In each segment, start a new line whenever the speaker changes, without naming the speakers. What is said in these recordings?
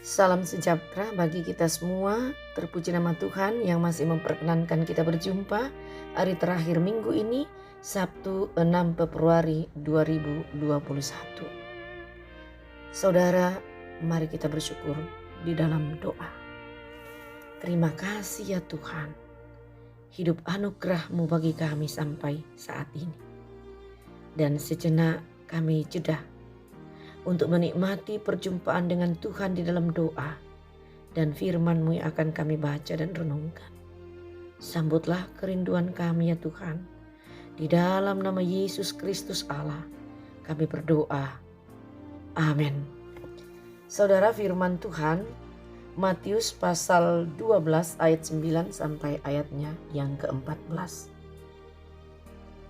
Salam sejahtera bagi kita semua. Terpuji nama Tuhan yang masih memperkenankan kita berjumpa hari terakhir minggu ini, Sabtu 6 Februari 2021. Saudara, mari kita bersyukur di dalam doa. Terima kasih ya Tuhan, hidup anugerah-Mu bagi kami sampai saat ini. Dan sejenak kami jeda untuk menikmati perjumpaan dengan Tuhan di dalam doa dan firman-Mu yang akan kami baca dan renungkan. Sambutlah kerinduan kami ya Tuhan. Di dalam nama Yesus Kristus Allah kami berdoa. Amin. Saudara, firman Tuhan Matius pasal 12 ayat 9 sampai ayatnya yang ke-14.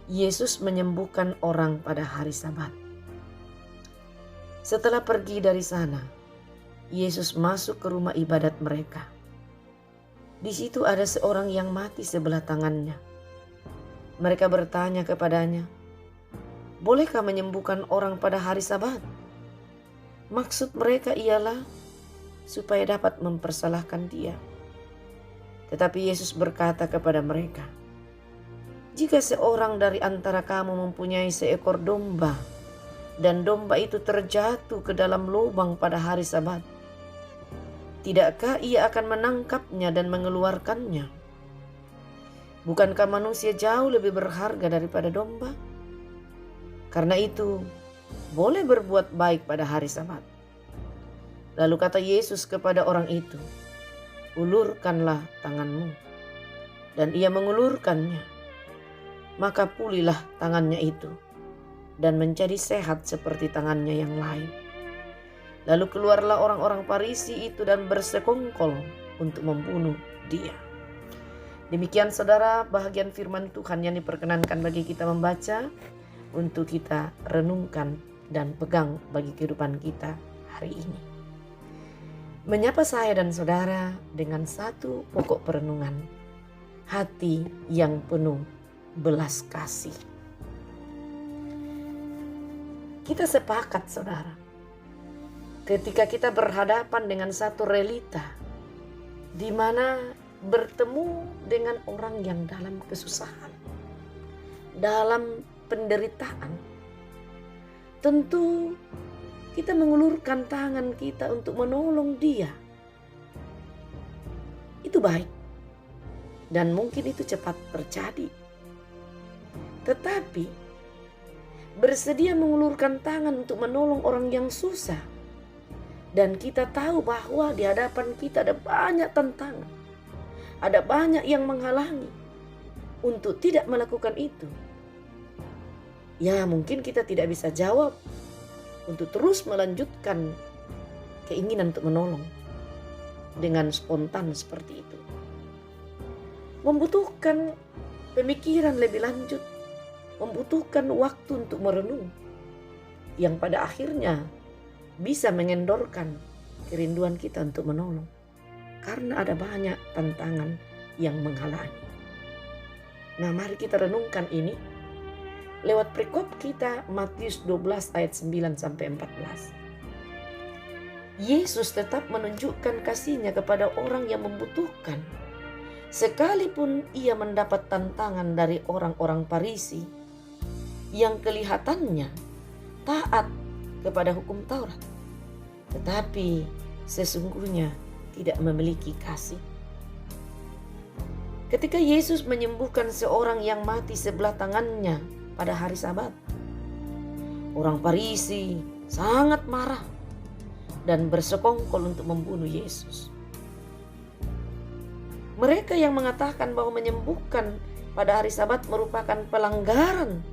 Yesus menyembuhkan orang pada hari Sabat. Setelah pergi dari sana, Yesus masuk ke rumah ibadat mereka. Di situ ada seorang yang mati sebelah tangannya. Mereka bertanya kepadanya, "Bolehkah menyembuhkan orang pada hari Sabat?" Maksud mereka ialah supaya dapat mempersalahkan dia. Tetapi Yesus berkata kepada mereka, "Jika seorang dari antara kamu mempunyai seekor domba, dan domba itu terjatuh ke dalam lubang pada hari Sabat, tidakkah ia akan menangkapnya dan mengeluarkannya? Bukankah manusia jauh lebih berharga daripada domba? Karena itu, boleh berbuat baik pada hari Sabat." Lalu kata Yesus kepada orang itu, "Ulurkanlah tanganmu." Dan ia mengulurkannya. Maka pulihlah tangannya itu dan menjadi sehat seperti tangannya yang lain. Lalu keluarlah orang-orang Farisi itu dan bersekongkol untuk membunuh dia. Demikian saudara, bahagian firman Tuhan yang diperkenankan bagi kita membaca, untuk kita renungkan dan pegang bagi kehidupan kita hari ini. Menyapa saya dan saudara dengan satu pokok perenungan, hati yang penuh belas kasih. Kita sepakat saudara, ketika kita berhadapan dengan satu realita di mana bertemu dengan orang yang dalam kesusahan, dalam penderitaan, tentu kita mengulurkan tangan kita untuk menolong dia. Itu baik dan mungkin itu cepat terjadi. Tetapi bersedia mengulurkan tangan untuk menolong orang yang susah, dan kita tahu bahwa di hadapan kita ada banyak tantangan, ada banyak yang menghalangi untuk tidak melakukan itu. Ya, mungkin kita tidak bisa jawab untuk terus melanjutkan keinginan untuk menolong dengan spontan seperti itu. Membutuhkan pemikiran lebih lanjut, membutuhkan waktu untuk merenung, yang pada akhirnya bisa mengendorkan kerinduan kita untuk menolong, karena ada banyak tantangan yang menghalangi. Nah, mari kita renungkan ini lewat perikop kita Matius 12 ayat 9 sampai 14. Yesus tetap menunjukkan kasih-Nya kepada orang yang membutuhkan, sekalipun ia mendapat tantangan dari orang-orang Farisi yang kelihatannya taat kepada hukum Taurat, tetapi sesungguhnya tidak memiliki kasih. Ketika Yesus menyembuhkan seorang yang mati sebelah tangannya pada hari Sabat, orang Farisi sangat marah dan bersekongkol untuk membunuh Yesus. Mereka yang mengatakan bahwa menyembuhkan pada hari Sabat merupakan pelanggaran,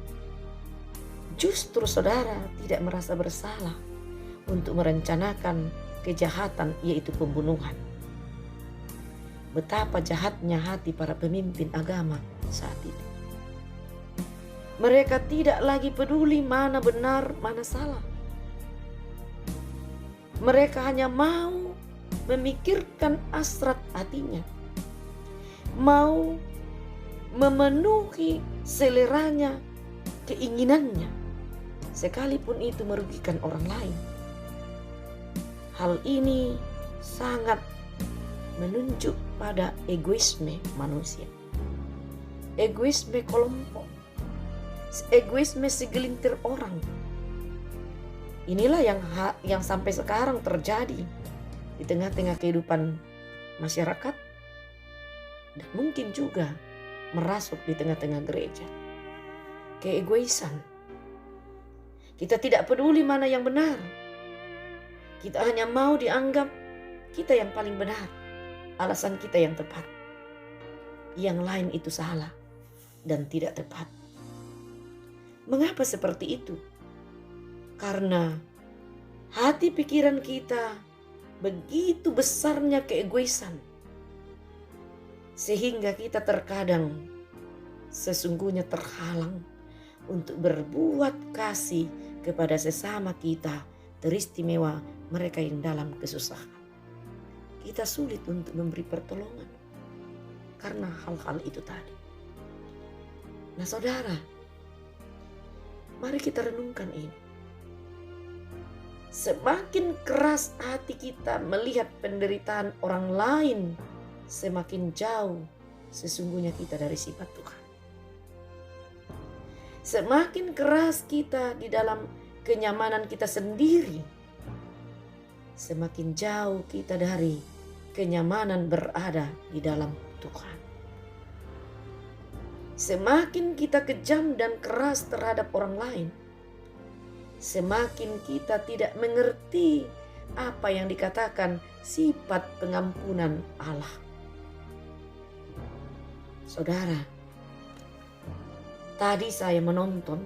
justru saudara tidak merasa bersalah untuk merencanakan kejahatan, yaitu pembunuhan. Betapa jahatnya hati para pemimpin agama saat itu. Mereka tidak lagi peduli mana benar, mana salah. Mereka hanya mau memikirkan hasrat hatinya, mau memenuhi seleranya, keinginannya, sekalipun itu merugikan orang lain. Hal ini sangat menunjuk pada egoisme manusia. Egoisme kelompok. Egoisme segelintir orang. Inilah yang sampai sekarang terjadi di tengah-tengah kehidupan masyarakat dan mungkin juga merasuk di tengah-tengah gereja. Keegoisan. Kita tidak peduli mana yang benar. Kita hanya mau dianggap kita yang paling benar. Alasan kita yang tepat. Yang lain itu salah dan tidak tepat. Mengapa seperti itu? Karena hati pikiran kita begitu besarnya keegoisan. Sehingga kita terkadang sesungguhnya terhalang untuk berbuat kasih kepada sesama kita, teristimewa mereka yang dalam kesusahan. Kita sulit untuk memberi pertolongan karena hal-hal itu tadi. Nah saudara, mari kita renungkan ini. Semakin keras hati kita melihat penderitaan orang lain, semakin jauh sesungguhnya kita dari sifat Tuhan. Semakin keras kita di dalam kenyamanan kita sendiri, semakin jauh kita dari kenyamanan berada di dalam Tuhan. Semakin kita kejam dan keras terhadap orang lain, semakin kita tidak mengerti apa yang dikatakan sifat pengampunan Allah. Saudara, tadi saya menonton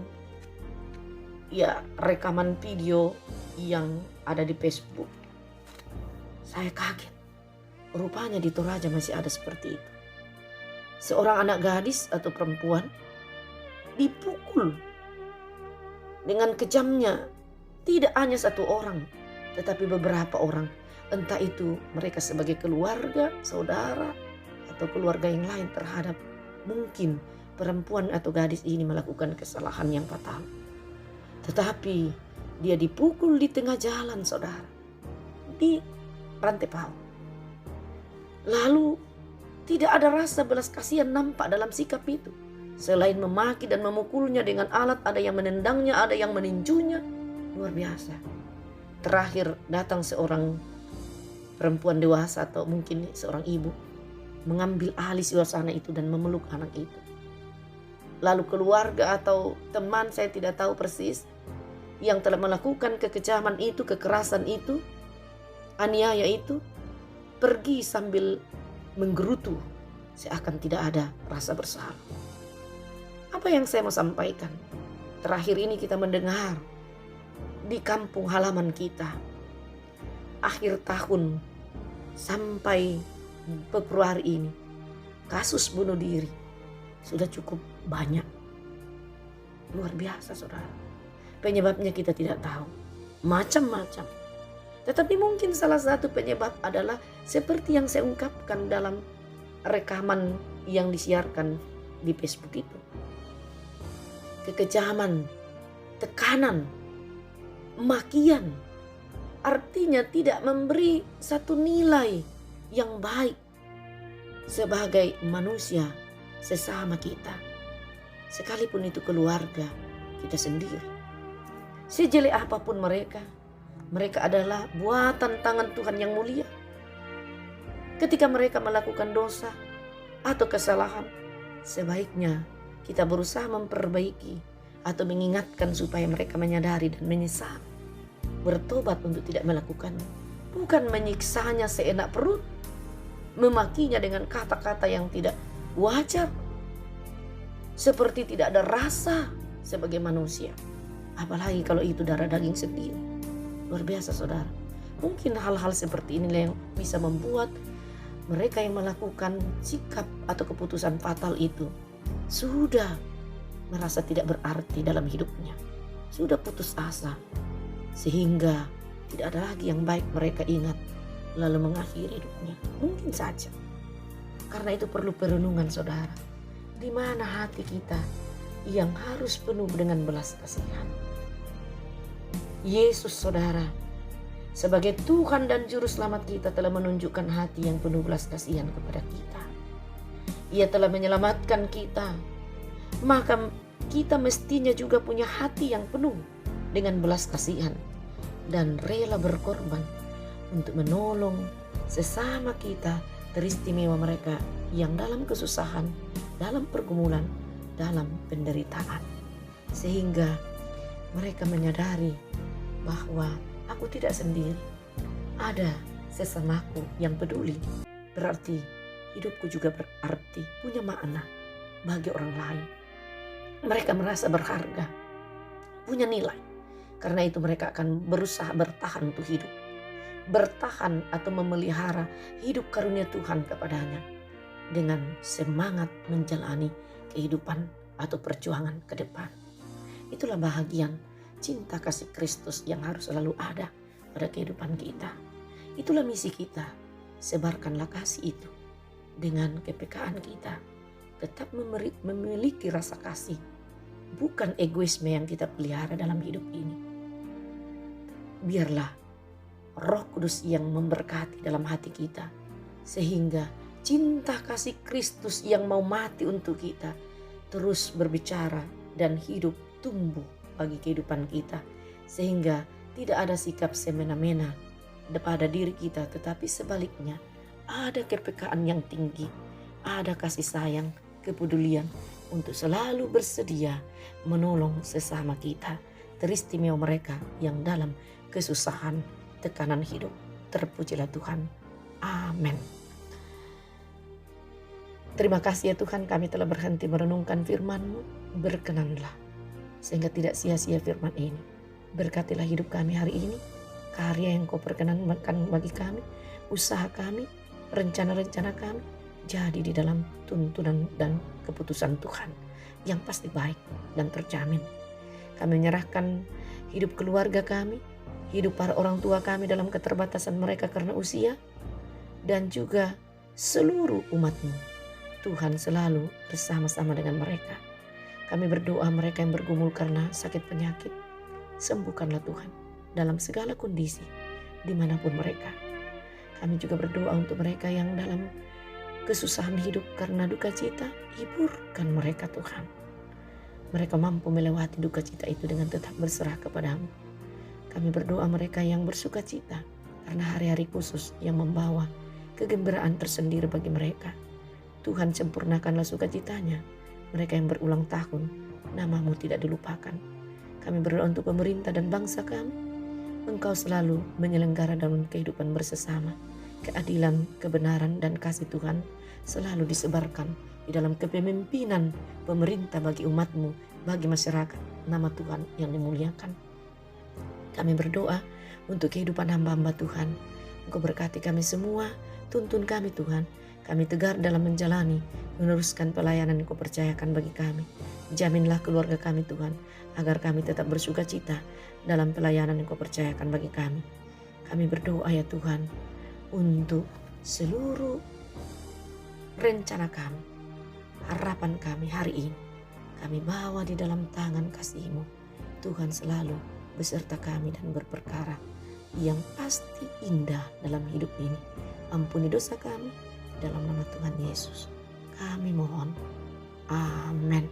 rekaman video yang ada di Facebook. Saya kaget. Rupanya di Toraja masih ada seperti itu. Seorang anak gadis atau perempuan dipukul dengan kejamnya. Tidak hanya satu orang, tetapi beberapa orang. Entah itu mereka sebagai keluarga, saudara, atau keluarga yang lain terhadap mungkin perempuan atau gadis ini melakukan kesalahan yang fatal. Tetapi dia dipukul di tengah jalan, saudara, di rantai paut. Lalu tidak ada rasa belas kasihan nampak dalam sikap itu. Selain memaki dan memukulnya dengan alat, ada yang menendangnya, ada yang meninjunya. Luar biasa. Terakhir datang seorang perempuan dewasa atau mungkin seorang ibu, mengambil alih suasana itu dan memeluk anak itu. Lalu keluarga atau teman, saya tidak tahu persis, yang telah melakukan kekejaman itu, kekerasan itu, aniaya itu, pergi sambil menggerutu seakan tidak ada rasa bersalah. Apa yang saya mau sampaikan? Terakhir ini kita mendengar di kampung halaman kita, akhir tahun sampai Februari ini, kasus bunuh diri sudah cukup banyak. Luar biasa, saudara. Penyebabnya kita tidak tahu. Macam-macam. Tetapi mungkin salah satu penyebab adalah seperti yang saya ungkapkan dalam rekaman yang disiarkan di Facebook itu. Kekejaman, tekanan, makian, artinya tidak memberi satu nilai yang baik sebagai manusia sesama kita. Sekalipun itu keluarga kita sendiri. Sejelek apapun mereka adalah buatan tangan Tuhan yang mulia. Ketika mereka melakukan dosa atau kesalahan, sebaiknya kita berusaha memperbaiki atau mengingatkan supaya mereka menyadari dan menyesal. Bertobat untuk tidak melakukannya. Bukan menyiksanya seenak perut, memakinya dengan kata-kata yang tidak wajar, seperti tidak ada rasa sebagai manusia. Apalagi kalau itu darah daging sendiri. Luar biasa, saudara. Mungkin hal-hal seperti inilah yang bisa membuat mereka yang melakukan sikap atau keputusan fatal itu sudah merasa tidak berarti dalam hidupnya. Sudah putus asa. Sehingga tidak ada lagi yang baik mereka ingat lalu mengakhiri hidupnya. Mungkin saja. Karena itu perlu perenungan, saudara. Di mana hati kita yang harus penuh dengan belas kasihan. Yesus, saudara, sebagai Tuhan dan Juru Selamat kita telah menunjukkan hati yang penuh belas kasihan kepada kita. Ia telah menyelamatkan kita, maka kita mestinya juga punya hati yang penuh dengan belas kasihan dan rela berkorban untuk menolong sesama kita, teristimewa mereka yang dalam kesusahan, dalam pergumulan, dalam penderitaan. Sehingga mereka menyadari bahwa aku tidak sendiri, ada sesamaku yang peduli. Berarti hidupku juga berarti, punya makna bagi orang lain. Mereka merasa berharga, punya nilai. Karena itu mereka akan berusaha bertahan untuk hidup. Bertahan atau memelihara hidup karunia Tuhan kepadanya dengan semangat menjalani kehidupan atau perjuangan ke depan. Itulah bahagian cinta kasih Kristus yang harus selalu ada pada kehidupan kita. Itulah misi kita, sebarkanlah kasih itu dengan kepekaan kita. Tetap memiliki rasa kasih, bukan egoisme yang kita pelihara dalam hidup ini. Biarlah Roh Kudus yang memberkati dalam hati kita, sehingga cinta kasih Kristus yang mau mati untuk kita terus berbicara dan hidup tumbuh bagi kehidupan kita, sehingga tidak ada sikap semena-mena pada diri kita, tetapi sebaliknya ada kepekaan yang tinggi, ada kasih sayang, kepedulian untuk selalu bersedia menolong sesama kita, teristimewa mereka yang dalam kesusahan, tekanan hidup. Terpujilah Tuhan. Amin. Terima kasih ya Tuhan, kami telah berhenti merenungkan firman-Mu. Berkenanlah sehingga tidak sia-sia firman ini. Berkatilah hidup kami hari ini, karya yang Kau perkenankan bagi kami, usaha kami, rencana-rencana kami, jadi di dalam tuntunan dan keputusan Tuhan yang pasti baik dan terjamin. Kami menyerahkan hidup keluarga kami, hidup para orang tua kami dalam keterbatasan mereka karena usia, dan juga seluruh umat-Mu. Tuhan selalu bersama-sama dengan mereka. Kami berdoa mereka yang bergumul karena sakit penyakit, sembuhkanlah Tuhan dalam segala kondisi dimanapun mereka. Kami juga berdoa untuk mereka yang dalam kesusahan hidup karena duka cita, hiburkan mereka Tuhan. Mereka mampu melewati duka cita itu dengan tetap berserah kepada-Mu. Kami berdoa mereka yang bersuka cita karena hari-hari khusus yang membawa kegembiraan tersendiri bagi mereka. Tuhan sempurnakanlah sukacitanya. Mereka yang berulang tahun, nama-Mu tidak dilupakan. Kami berdoa untuk pemerintah dan bangsa kami. Engkau selalu menyelenggara dalam kehidupan bersesama. Keadilan, kebenaran, dan kasih Tuhan selalu disebarkan di dalam kepemimpinan pemerintah bagi umat-Mu, bagi masyarakat, nama Tuhan yang dimuliakan. Kami berdoa untuk kehidupan hamba-hamba Tuhan. Engkau berkati kami semua, tuntun kami Tuhan. Kami tegar dalam menjalani, meneruskan pelayanan yang Kau percayakan bagi kami. Jaminlah keluarga kami Tuhan, agar kami tetap bersuka cita dalam pelayanan yang Kau percayakan bagi kami. Kami berdoa ya Tuhan, untuk seluruh rencana kami, harapan kami hari ini, kami bawa di dalam tangan kasih-Mu. Tuhan selalu beserta kami dan berperkara yang pasti indah dalam hidup ini. Ampuni dosa kami, dalam nama Tuhan Yesus kami mohon. Amin.